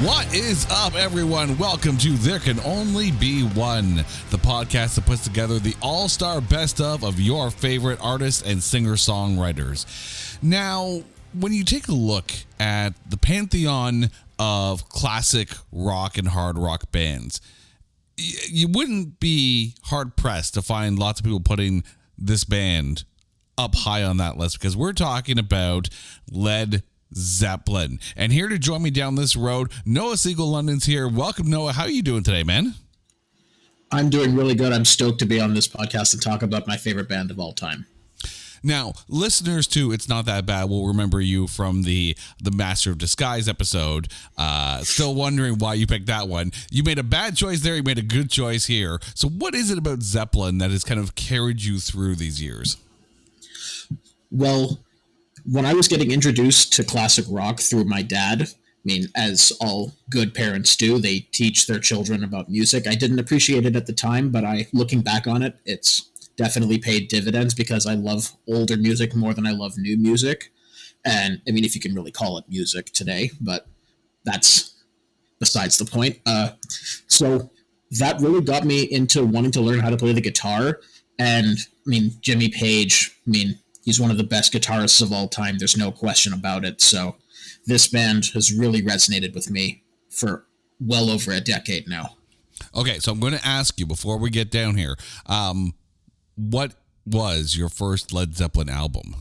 What is up, everyone? Welcome to There Can Only Be One, the podcast that puts together the all-star best of your favorite artists and singer-songwriters. Now, when you take a look at the pantheon of classic rock and hard rock bands, you wouldn't be hard-pressed to find lots of people putting this band up high on that list, because we're talking about Led Zeppelin. And here to join me down this road, Noah Siegel-London's here. Welcome, Noah. How are you doing today, man? I'm doing really good. I'm stoked to be on this podcast and talk about my favorite band of all time. Now, listeners to It's Not That Bad will remember you from the Master of Disguise episode. Still wondering why you picked that one. You made a bad choice there. You made a good choice here. So what is it about Zeppelin that has kind of carried you through these years? Well, when I was getting introduced to classic rock through my dad, I mean, as all good parents do, they teach their children about music. I didn't appreciate it at the time, but looking back on it, it's definitely paid dividends because I love older music more than I love new music. And I mean, if you can really call it music today, but that's besides the point. So that really got me into wanting to learn how to play the guitar. And I mean, Jimmy Page, he's one of the best guitarists of all time. There's no question about it. So this band has really resonated with me for well over a decade now. Okay, so I'm going to ask you before we get down here, what was your first Led Zeppelin album?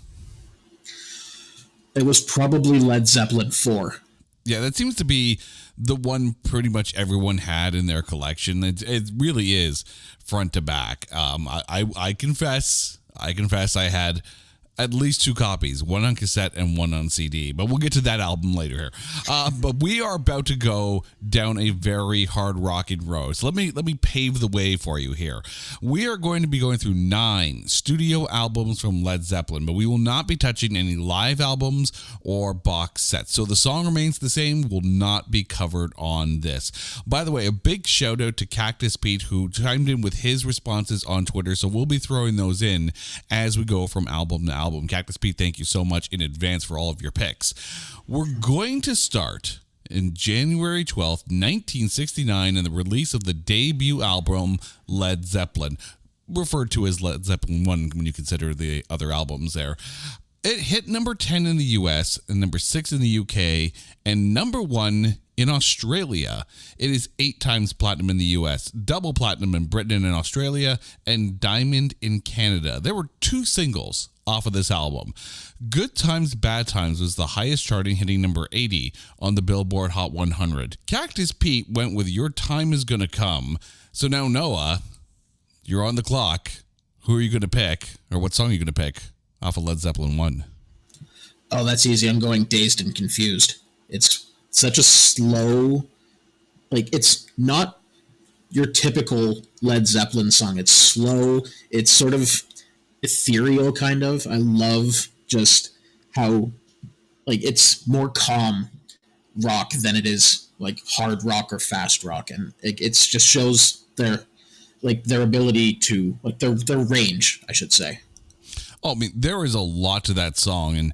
It was probably Led Zeppelin 4. Yeah, that seems to be the one pretty much everyone had in their collection. It really is front to back. I confess I had at least 2 copies, one on cassette and one on CD, but we'll get to that album later here. But we are about to go down a very hard rocking road. So let me pave the way for you here. We are going to be going through 9 studio albums from Led Zeppelin, but we will not be touching any live albums or box sets. So the song remains the same, will not be covered on this. By the way, a big shout out to Cactus Pete, who chimed in with his responses on Twitter. So we'll be throwing those in as we go from album to album. Cactus Pete, thank you so much in advance for all of your picks. We're going to start in January 12th, 1969, and the release of the debut album, Led Zeppelin, referred to as Led Zeppelin 1 when you consider the other albums there. It hit number 10 in the US and number 6 in the UK and number 1 in Australia. It is 8 times platinum in the US, double platinum in Britain and Australia, and diamond in Canada. There were 2 singles off of this album. Good Times, Bad Times was the highest charting, hitting number 80 on the Billboard Hot 100. Cactus Pete went with Your Time Is Gonna Come. So now, Noah, you're on the clock. Who are you going to pick, or what song are you going to pick off of Led Zeppelin 1? Oh, that's easy. I'm going Dazed and Confused. It's such a slow, it's not your typical Led Zeppelin song. It's slow. It's sort of ethereal, kind of. I love just how it's more calm rock than it is hard rock or fast rock, and it just shows their ability to their range, I should say. Oh, there is a lot to that song, and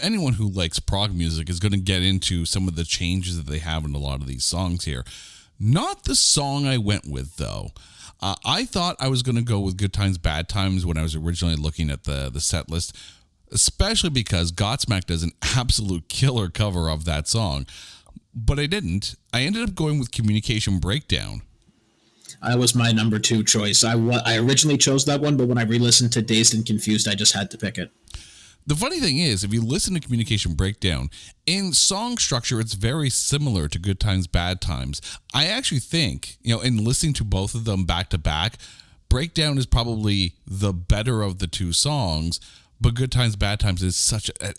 anyone who likes prog music is going to get into some of the changes that they have in a lot of these songs here. Not the song I went with, though. I thought I was going to go with Good Times, Bad Times when I was originally looking at the set list, especially because Godsmack does an absolute killer cover of that song. But I didn't. I ended up going with Communication Breakdown. That was my number 2 choice. I originally chose that one, but when I re-listened to Dazed and Confused, I just had to pick it. The funny thing is, if you listen to Communication Breakdown, in song structure, it's very similar to Good Times, Bad Times. I actually think, in listening to both of them back to back, Breakdown is probably the better of the 2 songs, but Good Times, Bad Times is such a...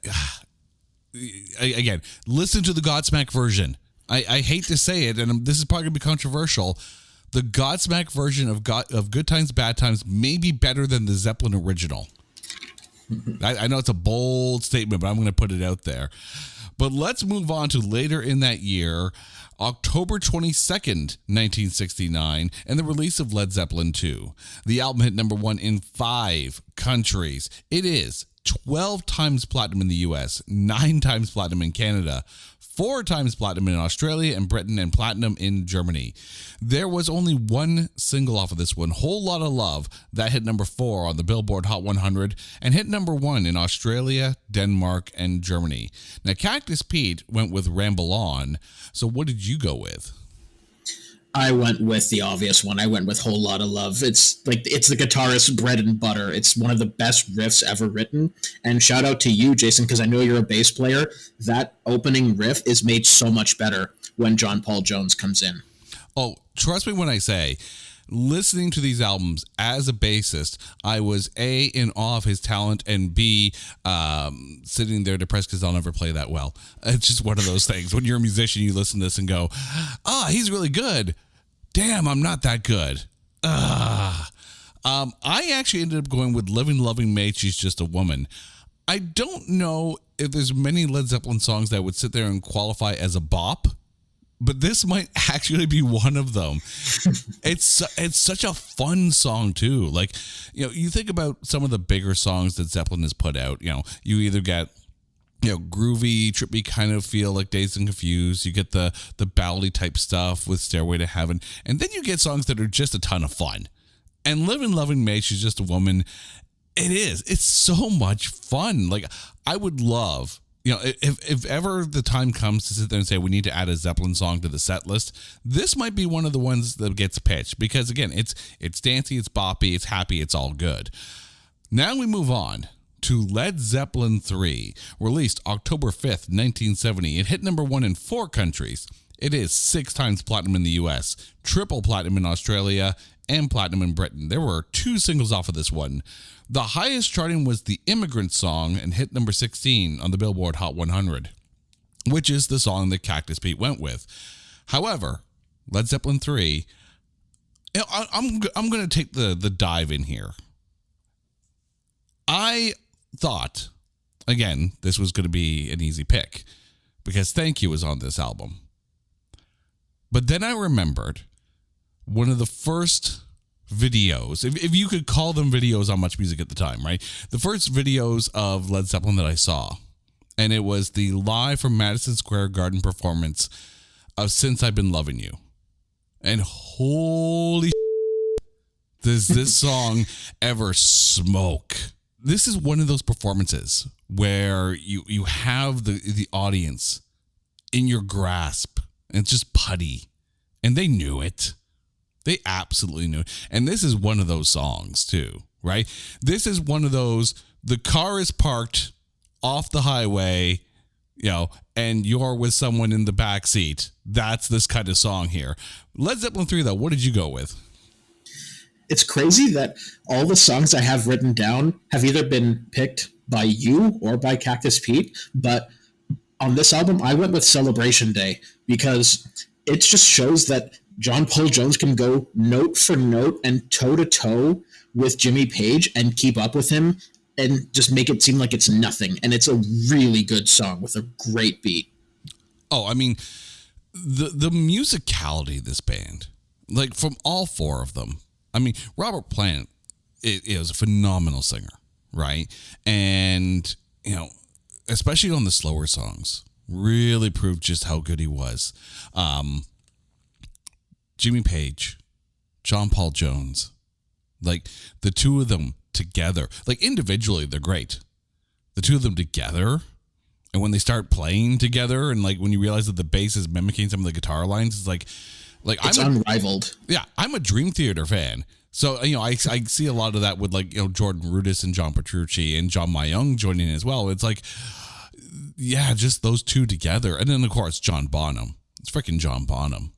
Again, listen to the Godsmack version. I hate to say it, and this is probably going to be controversial. The Godsmack version of Good Times, Bad Times may be better than the Zeppelin original. I know it's a bold statement, but I'm going to put it out there. But let's move on to later in that year, October 22nd, 1969, and the release of Led Zeppelin 2. The album hit number 1 in 5 countries. It is 12 times platinum in the US, 9 times platinum in Canada, 4 times platinum in Australia and Britain, and platinum in Germany. There was only one single off of this one, Whole Lotta Love, that hit number 4 on the Billboard Hot 100 and hit number 1 in Australia, Denmark, and Germany. Now, Cactus Pete went with Ramble On. So what did you go with? I went with the obvious one. I went with Whole Lotta Love. It's the guitarist's bread and butter. It's one of the best riffs ever written. And shout out to you, Jason, because I know you're a bass player. That opening riff is made so much better when John Paul Jones comes in. Oh, trust me when I say, listening to these albums as a bassist, I was A, in awe of his talent, and B, sitting there depressed because I'll never play that well. It's just one of those things. When you're a musician, you listen to this and go, he's really good. Damn, I'm not that good. I actually ended up going with Living Loving Maid, She's Just a Woman. I don't know if there's many Led Zeppelin songs that would sit there and qualify as a bop, but this might actually be one of them. It's such a fun song too. Like, you think about some of the bigger songs that Zeppelin has put out. You either get groovy, trippy kind of feel like Dazed and Confused. You get the ballady type stuff with Stairway to Heaven, and then you get songs that are just a ton of fun. And Living Loving Maid, She's Just a Woman. It's so much fun. Like, I would love. If ever the time comes to sit there and say we need to add a Zeppelin song to the set list, this might be one of the ones that gets pitched because, again, it's dancey, it's boppy, it's happy, it's all good. Now we move on to Led Zeppelin 3, released October 5th, 1970. It hit number 1 in 4 countries. It is 6 times platinum in the US, triple platinum in Australia, and platinum in Britain. There were 2 singles off of this one. The highest charting was the Immigrant Song and hit number 16 on the Billboard Hot 100, which is the song that Cactus Pete went with. However, Led Zeppelin 3, I'm going to take the dive in here. I thought, again, this was going to be an easy pick because Thank You was on this album. But then I remembered one of the first videos, if you could call them videos on Much Music at the time, right? The first videos of Led Zeppelin that I saw, and it was the live from Madison Square Garden performance of Since I've Been Loving You. And holy does this song ever smoke. This is one of those performances where you have the audience in your grasp, and it's just putty, and they knew it. They absolutely knew it. And this is one of those songs too, right? This is one of those, the car is parked off the highway, and you're with someone in the back seat. That's this kind of song here. Led Zeppelin 3, though, what did you go with? It's crazy that all the songs I have written down have either been picked by you or by Cactus Pete, but on this album, I went with Celebration Day because it just shows that John Paul Jones can go note for note and toe-to-toe with Jimmy Page and keep up with him and just make it seem like it's nothing. And it's a really good song with a great beat. Oh, I mean, the musicality of this band, like from all 4 of them. I mean, Robert Plant is a phenomenal singer, right? And, especially on the slower songs, really proved just how good he was. Jimmy Page, John Paul Jones, like the 2 of them together, like individually, they're great. The 2 of them together, and when they start playing together, and like when you realize that the bass is mimicking some of the guitar lines, it's like it's unrivaled. Yeah, I'm a Dream Theater fan. So, I see a lot of that with Jordan Rudess and John Petrucci and John Mayung joining as well. It's like, yeah, just those 2 together. And then, of course, John Bonham. It's freaking John Bonham.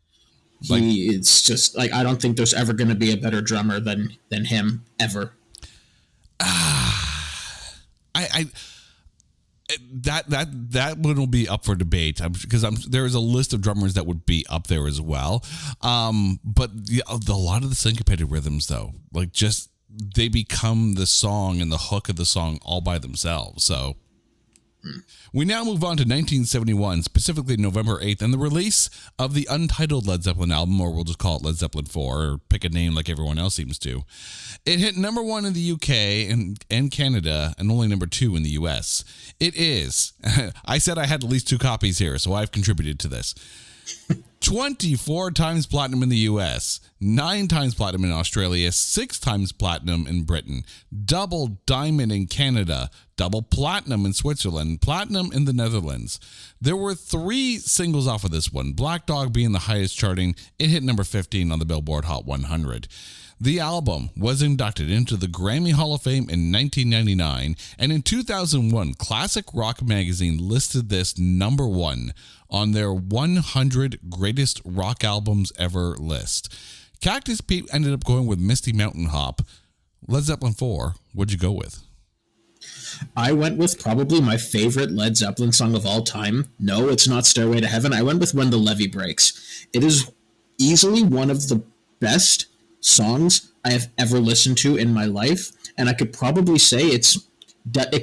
It's just like, I don't think there's ever going to be a better drummer than him ever. That one will be up for debate because there is a list of drummers that would be up there as well. But a lot of the syncopated rhythms, though, like they become the song and the hook of the song all by themselves. So We now move on to 1971, specifically November 8th, and the release of the untitled Led Zeppelin album, or we'll just call it Led Zeppelin 4, or pick a name like everyone else seems to. It hit number 1 in the UK and Canada, and only number 2 in the US. It is, I said I had at least 2 copies here, so I've contributed to this. 24 times platinum in the US, 9 times platinum in Australia, 6 times platinum in Britain, double diamond in Canada, double platinum in Switzerland, platinum in the Netherlands. There were 3 singles off of this one, Black Dog being the highest charting. It hit number 15 on the Billboard Hot 100. The album was inducted into the Grammy Hall of Fame in 1999, and in 2001, Classic Rock magazine listed this number 1 on their 100 greatest rock albums ever list. Cactus Pete ended up going with Misty Mountain Hop. Led Zeppelin 4, what'd you go with? I went with probably my favorite Led Zeppelin song of all time. No, it's not Stairway to Heaven. I went with When the Levee Breaks. It is easily one of the best songs I have ever listened to in my life, and I could probably say it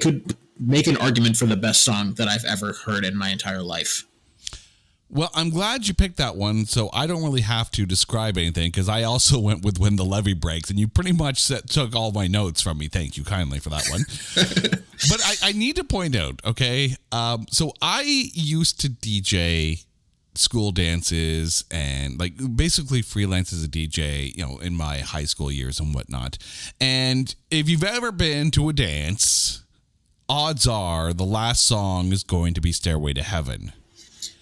could make an argument for the best song that I've ever heard in my entire life. Well, I'm glad you picked that one, so I don't really have to describe anything, because I also went with When the Levee Breaks, and you pretty much took all my notes from me. Thank you kindly for that one. But I need to point out, okay, so I used to DJ school dances and like basically freelance as a DJ, in my high school years and whatnot. And if you've ever been to a dance, odds are the last song is going to be Stairway to Heaven.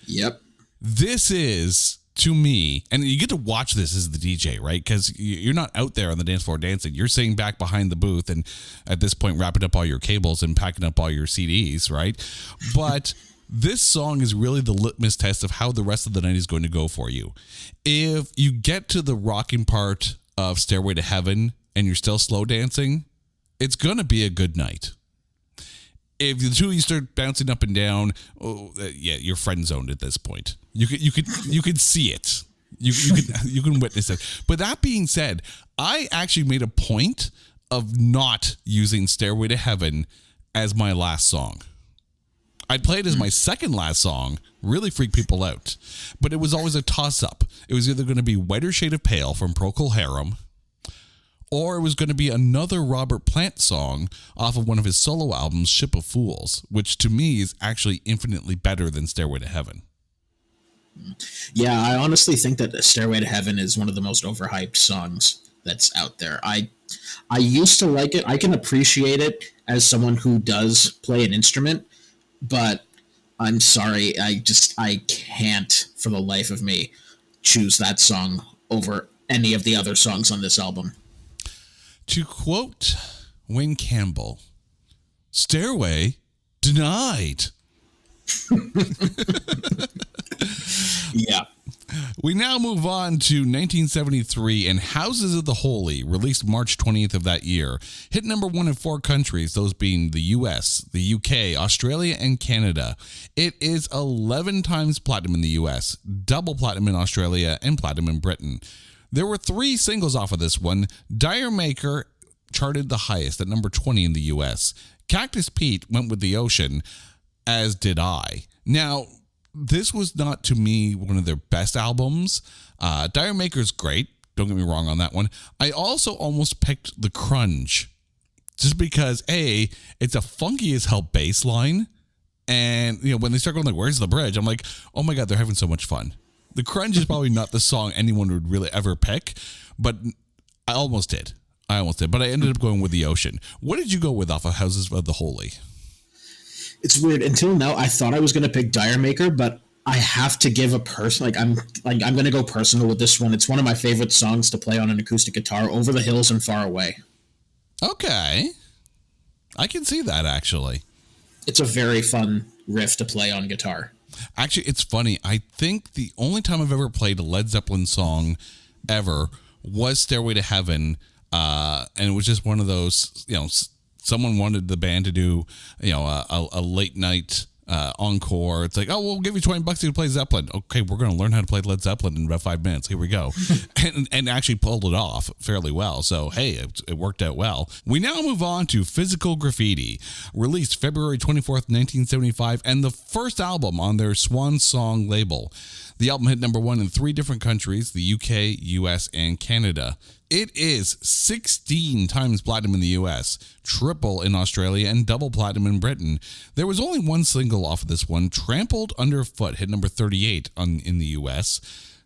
Yep. This is, to me, and you get to watch this as the DJ, right? Because you're not out there on the dance floor dancing. You're sitting back behind the booth and at this point wrapping up all your cables and packing up all your CDs, right? But this song is really the litmus test of how the rest of the night is going to go for you. If you get to the rocking part of Stairway to Heaven and you're still slow dancing, it's going to be a good night. If the two of you start bouncing up and down, you're friend zoned at this point. You could see it. You can witness it. But that being said, I actually made a point of not using Stairway to Heaven as my last song. I'd play it as my second last song, really freak people out. But it was always a toss-up. It was either going to be Whiter Shade of Pale from Procol Harum, or it was going to be another Robert Plant song off of one of his solo albums, Ship of Fools, which to me is actually infinitely better than Stairway to Heaven. Yeah, I honestly think that Stairway to Heaven is one of the most overhyped songs that's out there. I used to like it. I can appreciate it as someone who does play an instrument, but I'm sorry, I can't for the life of me choose that song over any of the other songs on this album. To quote Wayne Campbell, Stairway denied. Yeah. We now move on to 1973, and Houses of the Holy, released March 20th of that year, hit number 1 in 4 countries, those being the US, the UK, Australia, and Canada. It is 11 times platinum in the US, double platinum in Australia, and platinum in Britain. There were 3 singles off of this one. Dire Maker charted the highest at number 20 in the US. Cactus Pete went with The Ocean, as did I. Now, this was not, to me, one of their best albums. Dire Maker's great. Don't get me wrong on that one. I also almost picked The Crunge, just because, A, it's a funky as hell bass line. And, when they start going like, where's the bridge? I'm like, oh my God, they're having so much fun. The Crunge is probably not the song anyone would really ever pick, but I almost did. But I ended up going with The Ocean. What did you go with off of Houses of the Holy? It's weird. Until now, I thought I was going to pick Dire Maker, but I have to give a person I'm going to go personal with this one. It's one of my favorite songs to play on an acoustic guitar, Over the Hills and Far Away. Okay. I can see that, actually. It's a very fun riff to play on guitar. Actually, it's funny. I think the only time I've ever played a Led Zeppelin song ever was Stairway to Heaven. And it was just one of those, someone wanted the band to do, a late night encore. It's like, oh, we'll give you $20 to play Zeppelin. Okay, we're going to learn how to play Led Zeppelin in about 5 minutes. Here we go. and actually pulled it off fairly well. So, hey, it worked out well. We now move on to Physical Graffiti, released February 24th, 1975, and the first album on their Swan Song label. The album hit number 1 in 3 different countries, the UK, US, and Canada. It is 16 times platinum in the US, triple in Australia, and double platinum in Britain. There was only one single off of this one, Trampled Underfoot, hit number 38 in the US.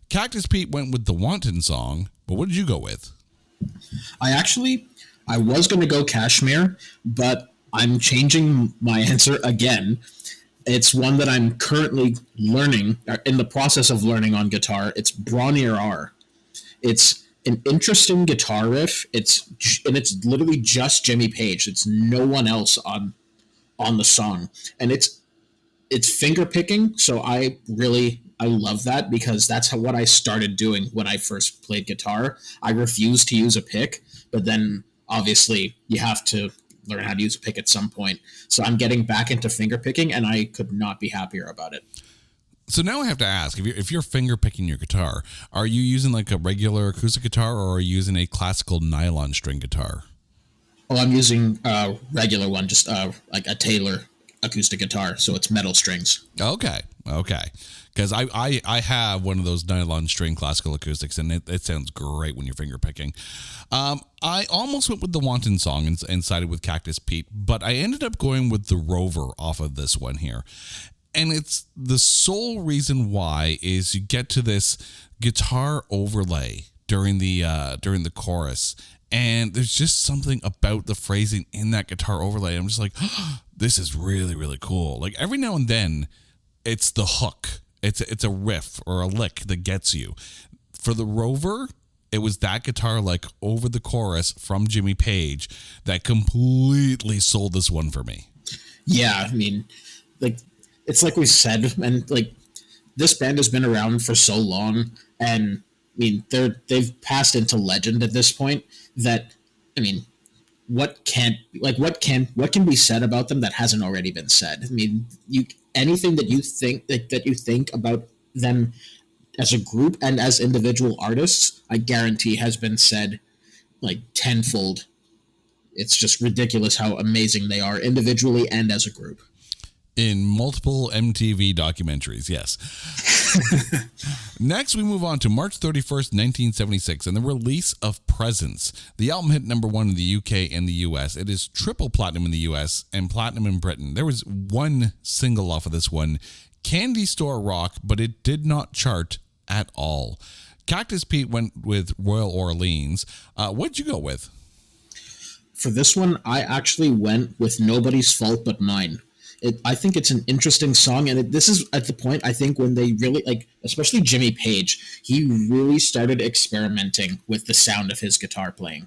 Cactus Pete went with the Wanton song, but what did you go with? I was going to go Kashmir, but I'm changing my answer again. It's one that I'm currently learning, in the process of learning on guitar. It's Bronnier R. It's an interesting guitar riff. It's literally just Jimmy Page. It's no one else on the song, and it's finger picking. So I love that, because that's what I started doing when I first played guitar. I refused to use a pick, but then obviously you have to learn how to use a pick at some point. So I'm getting back into finger picking, and I could not be happier about it. So now I have to ask, if you're finger picking your guitar, are you using like a regular acoustic guitar, or are you using a classical nylon string guitar? Oh, I'm using a regular one, just like a Taylor acoustic guitar, so it's metal strings. Okay. Because I have one of those nylon string classical acoustics, and it sounds great when you're finger picking. I almost went with the Wanton song and sided with Cactus Pete, but I ended up going with the Rover off of this one here. And it's the sole reason why is you get to this guitar overlay during the chorus, and there's just something about the phrasing in that guitar overlay. I'm just like, oh, this is really, really cool. Like every now and then, it's the hook. It's a riff or a lick that gets you. For the Rover, it was that guitar like over the chorus from Jimmy Page that completely sold this one for me. Yeah, I mean, like, it's like we said, and like this band has been around for so long, and I mean they've passed into legend at this point. That, I mean, what can be said about them that hasn't already been said? I mean, anything that you think about them as a group and as individual artists, I guarantee has been said like tenfold. It's just ridiculous how amazing they are individually and as a group. In multiple MTV documentaries, yes. Next, we move on to March 31st, 1976, and the release of Presence. The album hit number 1 in the UK and the US. It is triple platinum in the US and platinum in Britain. There was one single off of this one, Candy Store Rock, but it did not chart at all. Cactus Pete went with Royal Orleans. What'd you go with? For this one, I actually went with Nobody's Fault But Mine. I think it's an interesting song, and this is at the point, I think, when they really, like, especially Jimmy Page, he really started experimenting with the sound of his guitar playing.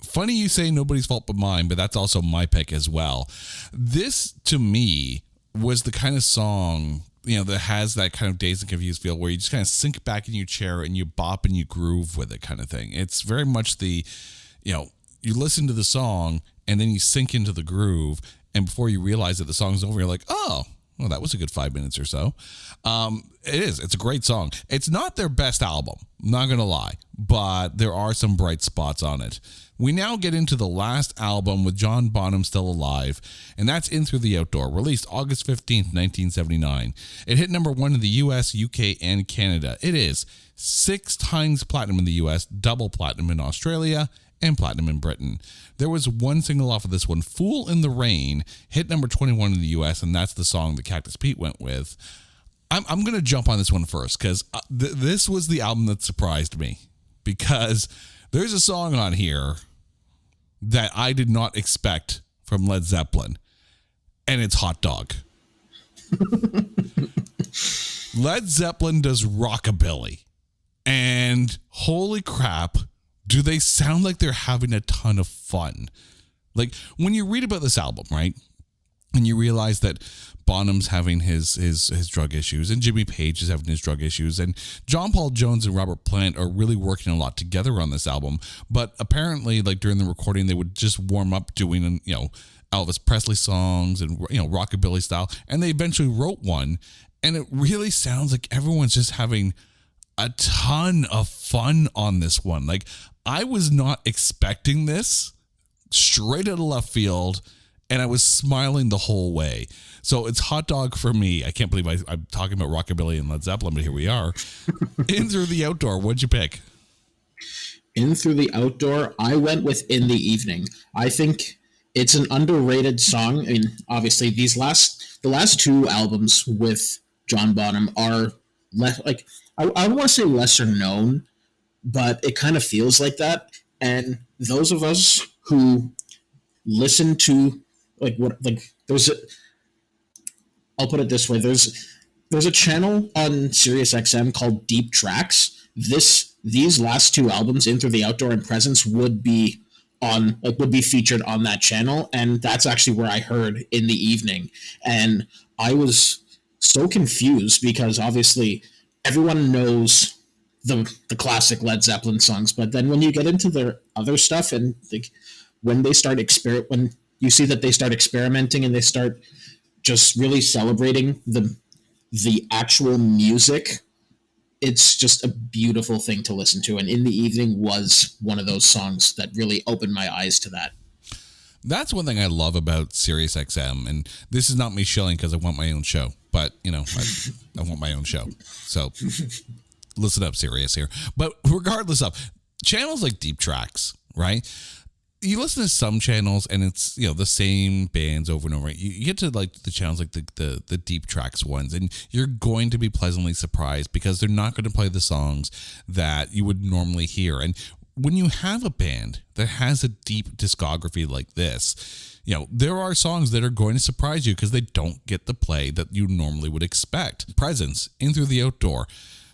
Funny you say Nobody's Fault But Mine, but that's also my pick as well. This, to me, was the kind of song, you know, that has that kind of Dazed and Confused feel where you just kind of sink back in your chair and you bop and you groove with it kind of thing. It's very much the, you know, you listen to the song and then you sink into the groove, and before you realize that the song's over, you're like, oh, well, that was a good 5 minutes or so. It is. It's a great song. It's not their best album, I'm not going to lie, but there are some bright spots on it. We now get into the last album with John Bonham still alive, and that's In Through the Outdoor, released August 15th, 1979. It hit number 1 in the US, UK, and Canada. It is 6 times platinum in the US, double platinum in Australia, and platinum in Britain. There was one single off of this one, Fool in the Rain, hit number 21 in the US, and that's the song that Cactus Pete went with. I'm going to jump on this one first, because this was the album that surprised me, because there's a song on here that I did not expect from Led Zeppelin, and it's Hot Dog. Led Zeppelin does rockabilly, and holy crap, do they sound like they're having a ton of fun. Like, when you read about this album, right, and you realize that Bonham's having his drug issues, and Jimmy Page is having his drug issues, and John Paul Jones and Robert Plant are really working a lot together on this album. But apparently, like during the recording, they would just warm up doing, Elvis Presley songs and, rockabilly style, and they eventually wrote one, and it really sounds like everyone's just having a ton of fun on this one. Like, I was not expecting this, straight out of left field, and I was smiling the whole way. So it's Hot Dog for me. I can't believe I'm talking about rockabilly and Led Zeppelin, but here we are. In Through the Outdoor, what'd you pick? In Through the Outdoor, I went with In the Evening. I think it's an underrated song. I mean, obviously, the last two albums with John Bonham are I don't want to say lesser known, but it kind of feels like that. And those of us who listen to I'll put it this way: there's a channel on Sirius XM called Deep Tracks. These last two albums, In Through the Outdoor and Presence, would be featured on that channel, and that's actually where I heard In the Evening. And I was so confused because obviously everyone knows the classic Led Zeppelin songs, but then when you get into their other stuff and when you see that they start experimenting and they start just really celebrating the actual music, it's just a beautiful thing to listen to. And In the Evening was one of those songs that really opened my eyes to that. That's one thing I love about SiriusXM, and this is not me shilling because I want my own show, but I want my own show. So listen up, Sirius here. But regardless of channels like Deep Tracks, right? You listen to some channels and it's, the same bands over and over. You get to like the channels like the Deep Tracks ones, and you're going to be pleasantly surprised because they're not going to play the songs that you would normally hear. And when you have a band that has a deep discography like this, there are songs that are going to surprise you because they don't get the play that you normally would expect. Presence, In Through the Outdoor,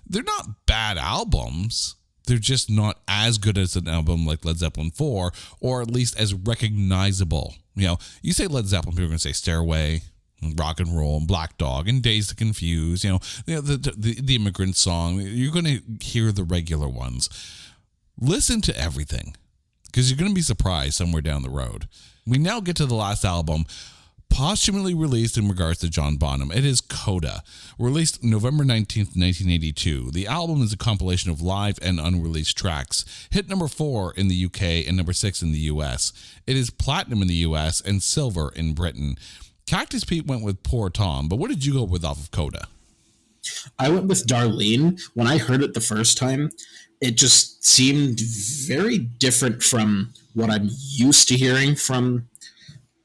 they're not bad albums. They're just not as good as an album like Led Zeppelin 4, or at least as recognizable. You say Led Zeppelin, people are going to say Stairway, and Rock and Roll, and Black Dog, and Dazed and Confused, the Immigrant Song. You're going to hear the regular ones. Listen to everything, because you're going to be surprised somewhere down the road. We now get to the last album, posthumously released in regards to John Bonham. It is Coda, released November 19th, 1982. The album is a compilation of live and unreleased tracks. Hit number 4 in the UK and number 6 in the US. It is platinum in the US and silver in Britain. Cactus Pete went with Poor Tom, but what did you go with off of Coda? I went with Darlene. When I heard it the first time, it just seemed very different from what I'm used to hearing from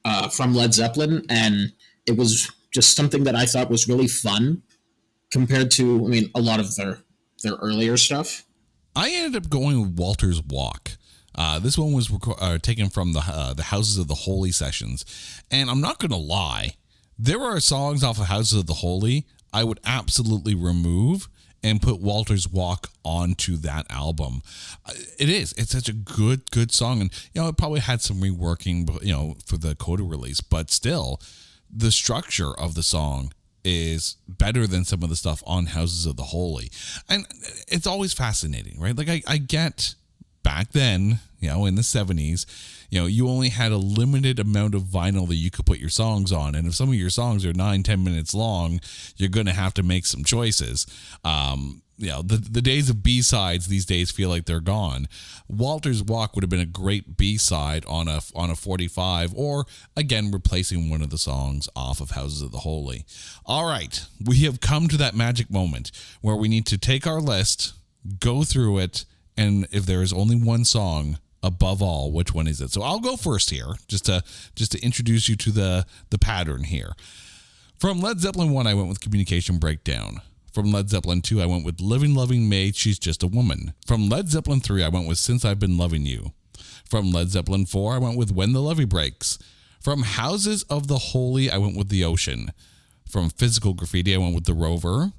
Led Zeppelin, and it was just something that I thought was really fun compared to, a lot of their earlier stuff. I ended up going with Walter's Walk. This one was taken from the Houses of the Holy sessions, and I'm not going to lie, there are songs off of Houses of the Holy I would absolutely remove and put Walter's Walk onto that album. It's such a good song. And, it probably had some reworking, for the Coda release, but still the structure of the song is better than some of the stuff on Houses of the Holy. And it's always fascinating, right? Like I get back then, in the 70s, you only had a limited amount of vinyl that you could put your songs on. And if some of your songs are 9-10 minutes long, you're going to have to make some choices. The days of B-sides these days feel like they're gone. Walter's Walk would have been a great B-side on a 45, or again, replacing one of the songs off of Houses of the Holy. All right. We have come to that magic moment where we need to take our list, go through it, and if there is only one song above all, which one is it? So I'll go first here, just to introduce you to the pattern here. From Led Zeppelin 1, I went with Communication Breakdown. From Led Zeppelin 2, I went with Living Loving Maid, She's Just a Woman. From Led Zeppelin 3, I went with Since I've Been Loving You. From Led Zeppelin 4, I went with When the Levee Breaks. From Houses of the Holy, I went with The Ocean. From Physical Graffiti, I went with The Rover.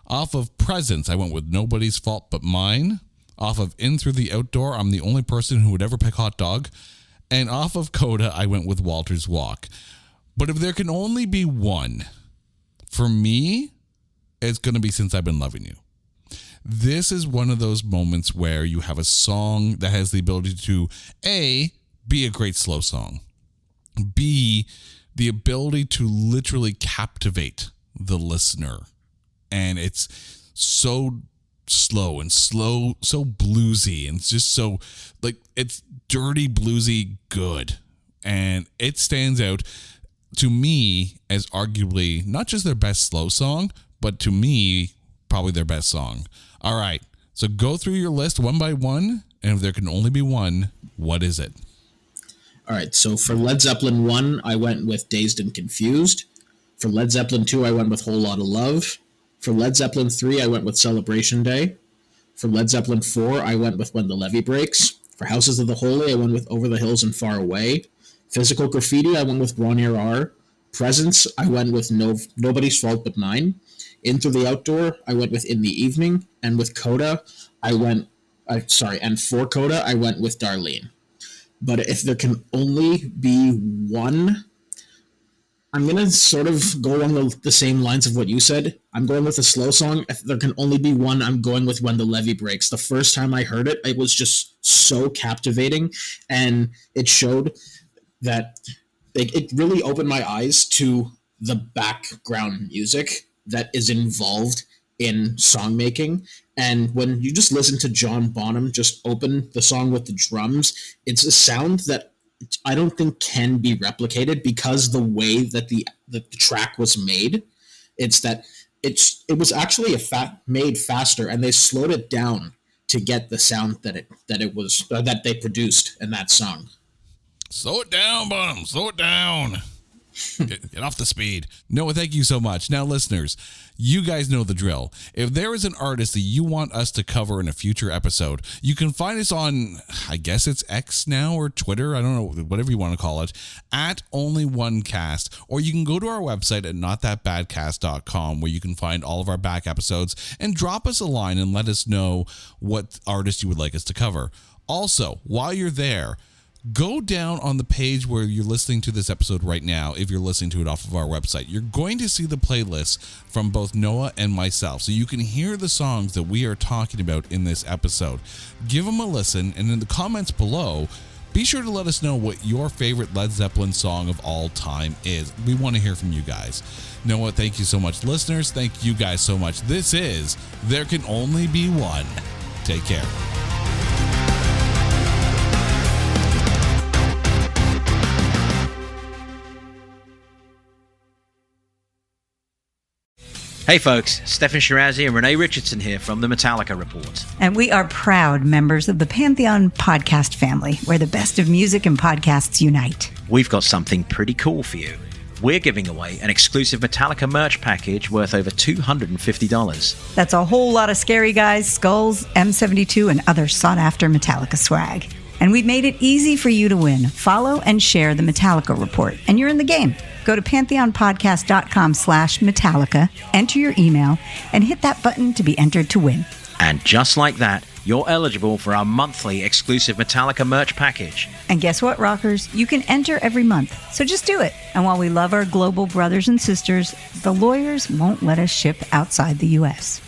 Off of Presence, I went with Nobody's Fault But Mine. Off of In Through the Outdoor, I'm the only person who would ever pick Hot Dog. And off of Coda, I went with Walter's Walk. But if there can only be one, for me, it's going to be Since I've Been Loving You. This is one of those moments where you have a song that has the ability to, A, be a great slow song, B, the ability to literally captivate the listener. And it's so slow, so bluesy, and it's just so, like, it's dirty, bluesy good. And it stands out to me as arguably not just their best slow song, but to me, probably their best song. All right, so go through your list one by one, and if there can only be one, what is it? All right, so for Led Zeppelin 1, I went with Dazed and Confused. For Led Zeppelin 2, I went with Whole Lotta Love. For Led Zeppelin 3, I went with Celebration Day. For Led Zeppelin 4, I went with When the Levee Breaks. For Houses of the Holy, I went with Over the Hills and Far Away. Physical Graffiti, I went with Bon R. Presence, I went with Nobody's Fault But Mine. Into the Outdoor, I went with In the Evening. And with Coda, and for Coda, I went with Darlene. But if there can only be one, I'm going to sort of go along the same lines of what you said. I'm going with a slow song. If there can only be one, I'm going with When the Levee Breaks. The first time I heard it, it was just so captivating, and it showed that it really opened my eyes to the background music that is involved in song making. And when you just listen to John Bonham just open the song with the drums, it's a sound that I don't think can be replicated because the way that the track was made. It was actually made faster, and they slowed it down to get the sound that they produced in that song. Slow it down, Bonham. Slow it down. Get off the speed. Noah, thank you so much. Now, listeners, you guys know the drill. If there is an artist that you want us to cover in a future episode, you can find us on, I guess it's X now or Twitter, I don't know, whatever you want to call it, at @OnlyOneCast, or you can go to our website at notthatbadcast.com, where you can find all of our back episodes and drop us a line and let us know what artist you would like us to cover. Also, while you're there, go down on the page where you're listening to this episode right now. If you're listening to it off of our website, you're going to see the playlist from both Noah and myself, so you can hear the songs that we are talking about in this episode. Give them a listen, and in the comments below, be sure to let us know what your favorite Led Zeppelin song of all time is. We want to hear from you guys. Noah, thank you so much. Listeners, thank you guys so much. This is There Can Only Be One. Take care. Hey folks, Stefan Shirazi and Renee Richardson here from the Metallica Report. And we are proud members of the Pantheon podcast family, where the best of music and podcasts unite. We've got something pretty cool for you. We're giving away an exclusive Metallica merch package worth over $250. That's a whole lot of Scary Guys, Skulls, M72, and other sought-after Metallica swag. And we've made it easy for you to win. Follow and share the Metallica Report, and you're in the game. Go to pantheonpodcast.com/Metallica, enter your email, and hit that button to be entered to win. And just like that, you're eligible for our monthly exclusive Metallica merch package. And guess what, rockers? You can enter every month, so just do it. And while we love our global brothers and sisters, the lawyers won't let us ship outside the U.S.